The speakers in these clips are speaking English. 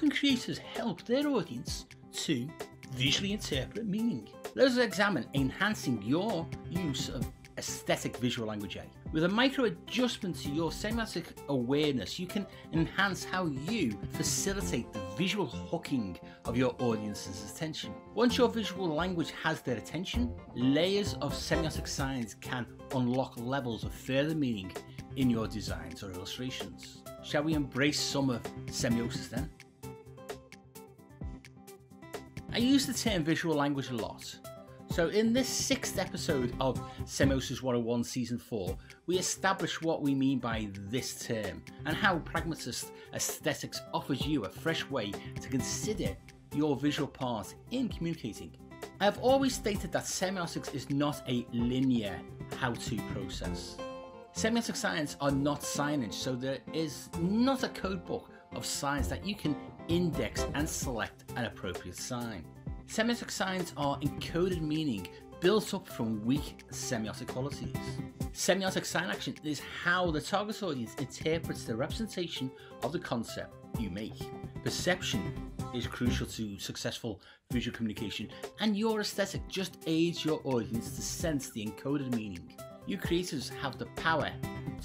can creators help their audience to visually interpret meaning? Let us examine enhancing your use of aesthetic visual language. With a micro adjustment to your semiotic awareness, you can enhance how you facilitate the visual hooking of your audience's attention. Once your visual language has their attention, layers of semiotic science can unlock levels of further meaning in your designs or illustrations. Shall we embrace some of semiosis then? I use the term visual language a lot. So in this 6th episode of Semiosis 101 Season 4, we establish what we mean by this term and how pragmatist aesthetics offers you a fresh way to consider your visual part in communicating. I have always stated that semiotics is not a linear how-to process. Semiotic signs are not signage, so there is not a code book of signs that you can index and select an appropriate sign. Semiotic signs are encoded meaning built up from weak semiotic qualities. Semiotic sign action is how the target audience interprets the representation of the concept you make. Perception is crucial to successful visual communication, and your aesthetic just aids your audience to sense the encoded meaning. You creators have the power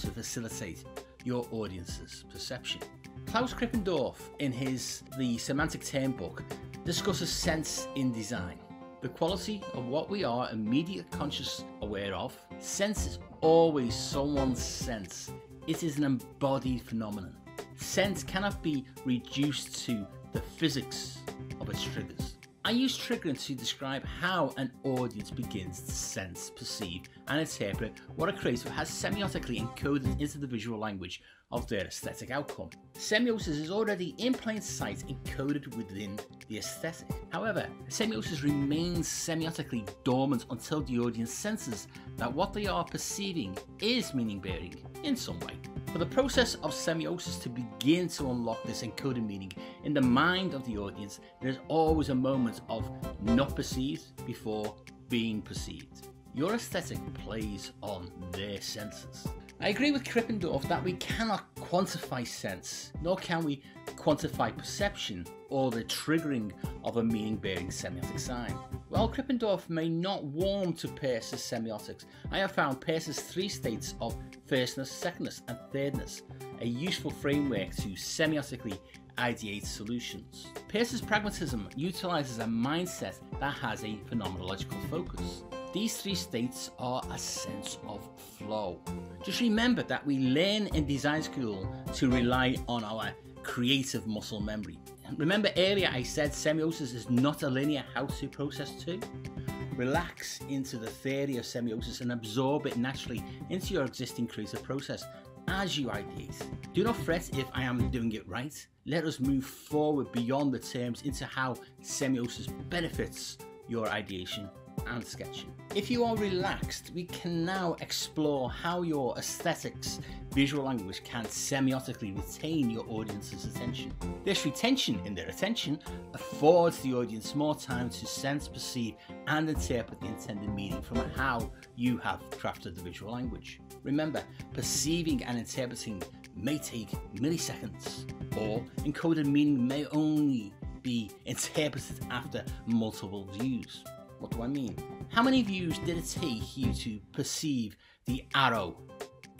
to facilitate your audience's perception. Klaus Krippendorff, in his The Semantic Term book, discusses sense in design. The quality of what we are immediately conscious aware of. Sense is always someone's sense. It is an embodied phenomenon. Sense cannot be reduced to the physics of its triggers. I use triggering to describe how an audience begins to sense, perceive and interpret what a creator has semiotically encoded into the visual language of their aesthetic outcome. Semiosis is already in plain sight encoded within the aesthetic. However, semiosis remains semiotically dormant until the audience senses that what they are perceiving is meaning-bearing in some way. For the process of semiosis to begin to unlock this encoded meaning in the mind of the audience, there is always a moment of not perceived before being perceived. Your aesthetic plays on their senses. I agree with Krippendorff that we cannot quantify sense, nor can we quantify perception or the triggering of a meaning-bearing semiotic sign. While Krippendorff may not warm to Peirce's semiotics, I have found Peirce's 3 states of Firstness, Secondness and Thirdness a useful framework to semiotically ideate solutions. Peirce's pragmatism utilizes a mindset that has a phenomenological focus. These 3 states are a sense of flow. Just remember that we learn in design school to rely on our creative muscle memory. Remember earlier I said semiosis is not a linear how-to process too? Relax into the theory of semiosis and absorb it naturally into your existing creative process as you ideate. Do not fret if I am doing it right. Let us move forward beyond the terms into how semiosis benefits your ideation and sketching. If you are relaxed, we can now explore how your aesthetics visual language can semiotically retain your audience's attention. This retention in their attention affords the audience more time to sense, perceive and interpret the intended meaning from how you have crafted the visual language. Remember, perceiving and interpreting may take milliseconds, or encoded meaning may only be interpreted after multiple views. What do I mean? How many views did it take you to perceive the arrow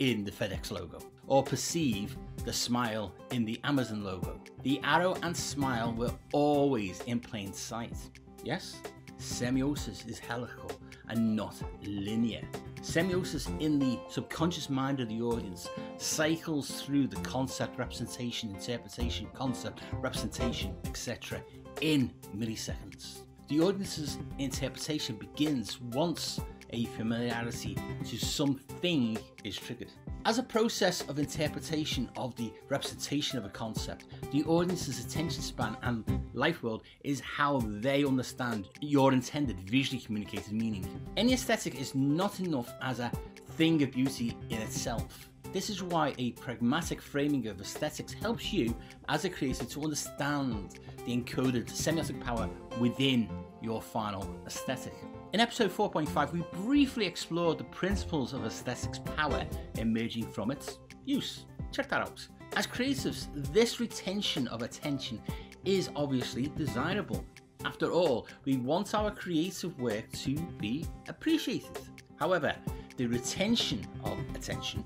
in the FedEx logo? Or perceive the smile in the Amazon logo? The arrow and smile were always in plain sight. Yes? Semiosis is helical and not linear. Semiosis in the subconscious mind of the audience cycles through the concept, representation, interpretation, concept, representation, etc. in milliseconds. The audience's interpretation begins once a familiarity to something is triggered. As a process of interpretation of the representation of a concept, the audience's attention span and life world is how they understand your intended visually communicated meaning. Any aesthetic is not enough as a thing of beauty in itself. This is why a pragmatic framing of aesthetics helps you as a creator to understand the encoded semiotic power within your final aesthetic. In episode 4.5, we briefly explored the principles of aesthetics power emerging from its use. Check that out. As creatives, this retention of attention is obviously desirable. After all, we want our creative work to be appreciated. However, the retention of attention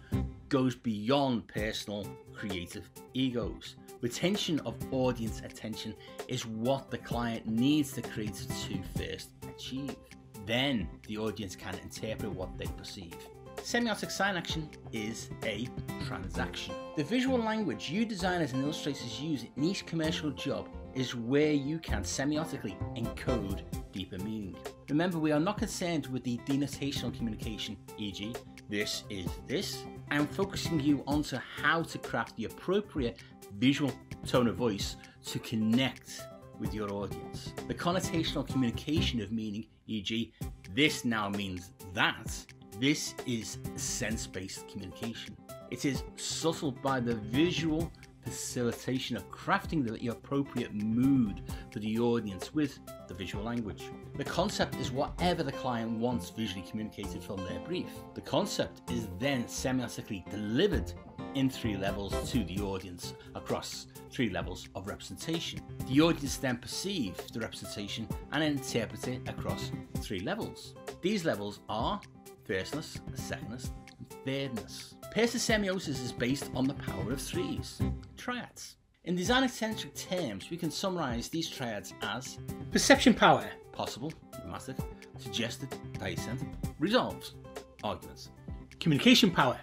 goes beyond personal creative egos. Retention of audience attention is what the client needs the creator to first achieve. Then the audience can interpret what they perceive. Semiotic sign action is a transaction. The visual language you designers and illustrators use in each commercial job is where you can semiotically encode deeper meaning. Remember, we are not concerned with the denotational communication, e.g. this is this. I am focusing you onto how to craft the appropriate visual tone of voice to connect with your audience. The connotational communication of meaning, e.g. this now means that. This is sense-based communication. It is subtle by the visual facilitation of crafting the appropriate mood for the audience with the visual language. The concept is whatever the client wants visually communicated from their brief. The concept is then semiotically delivered in 3 levels to the audience across 3 levels of representation. The audience then perceives the representation and interprets it across 3 levels. These levels are Firstness, Secondness, and Thirdness. Peirce's semiosis is based on the power of 3s, triads. In design-centric terms, we can summarise these triads as perception power, possible, dramatic, suggested, dissent, resolves, arguments. Communication power,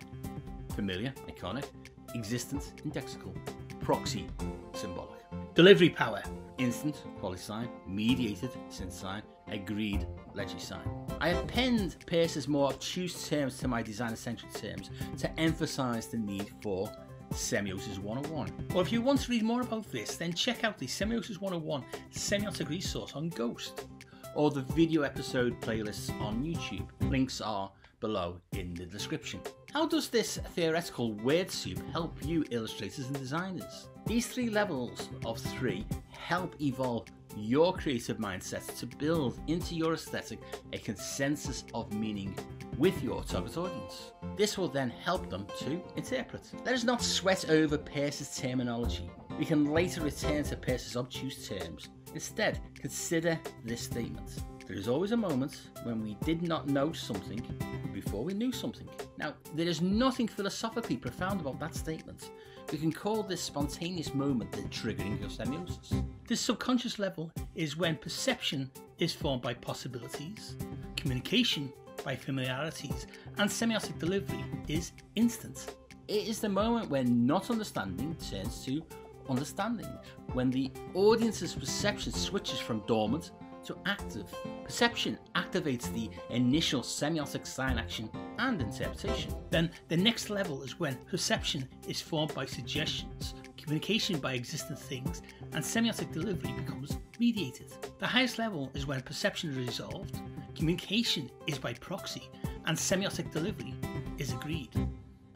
familiar, iconic, existent, indexical, proxy, symbolic. Delivery power, instant, quality sign, mediated, synth sign, agreed, leggy sign. I append Peirce's more obtuse terms to my designer-centric terms to emphasise the need for Semiosis 101. Or if you want to read more about this, then check out the Semiosis 101 semiotic resource on Ghost, or the video episode playlists on YouTube. Links are below in the description. How does this theoretical word soup help you illustrators and designers? These 3 levels of 3 help evolve your creative mindset to build into your aesthetic a consensus of meaning with your target audience. This will then help them to interpret. Let us not sweat over Peirce's terminology. We can later return to Peirce's obtuse terms. Instead, consider this statement. There is always a moment when we did not know something before we knew something. Now, there is nothing philosophically profound about that statement. We can call this spontaneous moment the triggering of semiosis. This subconscious level is when perception is formed by possibilities, communication by familiarities, and semiotic delivery is instant. It is the moment when not understanding turns to understanding, when the audience's perception switches from dormant to active. Perception activates the initial semiotic sign action and interpretation. Then the next level is when perception is formed by suggestions, communication by existing things, and semiotic delivery becomes mediated. The highest level is when perception is resolved, communication is by proxy, and semiotic delivery is agreed.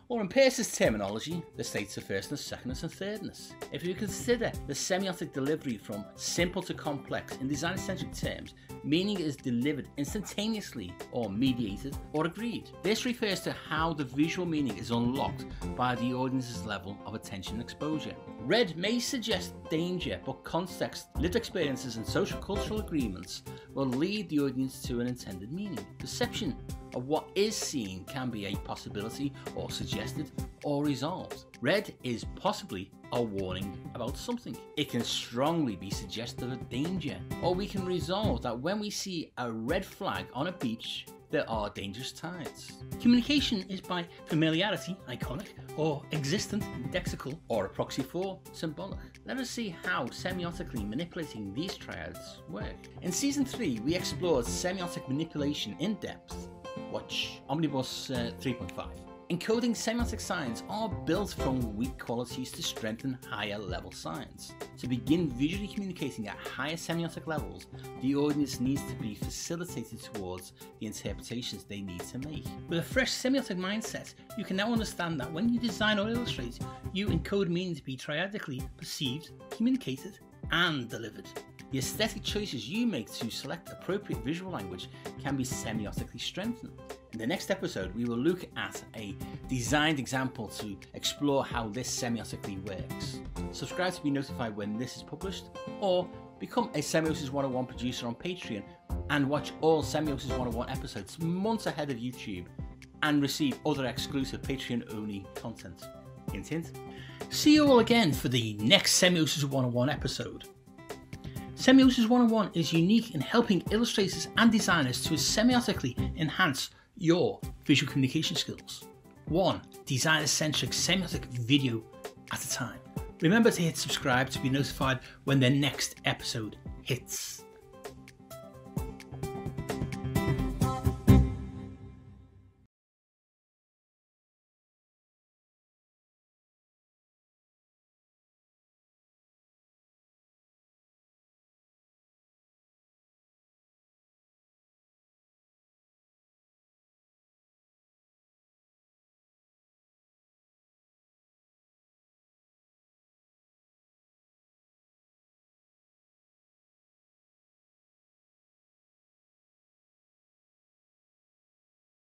Or in Peirce's terminology, the states of firstness, secondness, and thirdness. If you consider the semiotic delivery from simple to complex in design-centric terms, meaning is delivered instantaneously or mediated or agreed. This refers to how the visual meaning is unlocked by the audience's level of attention and exposure. Red may suggest danger, but context, lived experiences, and social cultural agreements will lead the audience to an intended meaning. Perception of what is seen can be a possibility or suggested or resolved. Red is possibly a warning about something. It can strongly be suggestive of danger, or we can resolve that when we see a red flag on a beach, there are dangerous tides. Communication is by familiarity, iconic, or existent, indexical, or a proxy for, symbolic. Let us see how semiotically manipulating these triads work. In Season 3, we explored semiotic manipulation in depth. Watch Omnibus 3.5. Encoding semiotic signs are built from weak qualities to strengthen higher level signs. To begin visually communicating at higher semiotic levels, the audience needs to be facilitated towards the interpretations they need to make. With a fresh semiotic mindset, you can now understand that when you design or illustrate, you encode meaning to be triadically perceived, communicated, and delivered. the aesthetic choices you make to select appropriate visual language can be semiotically strengthened. In the next episode, we will look at a designed example to explore how this semiotically works. Subscribe to be notified when this is published, or become a Semiosis 101 producer on Patreon and watch all Semiosis 101 episodes months ahead of YouTube and receive other exclusive Patreon-only content. Hint, hint. See you all again for the next Semiosis 101 episode. Semiosis 101 is unique in helping illustrators and designers to semiotically enhance your visual communication skills. One designer-centric semiotic video at a time. Remember to hit subscribe to be notified when the next episode hits.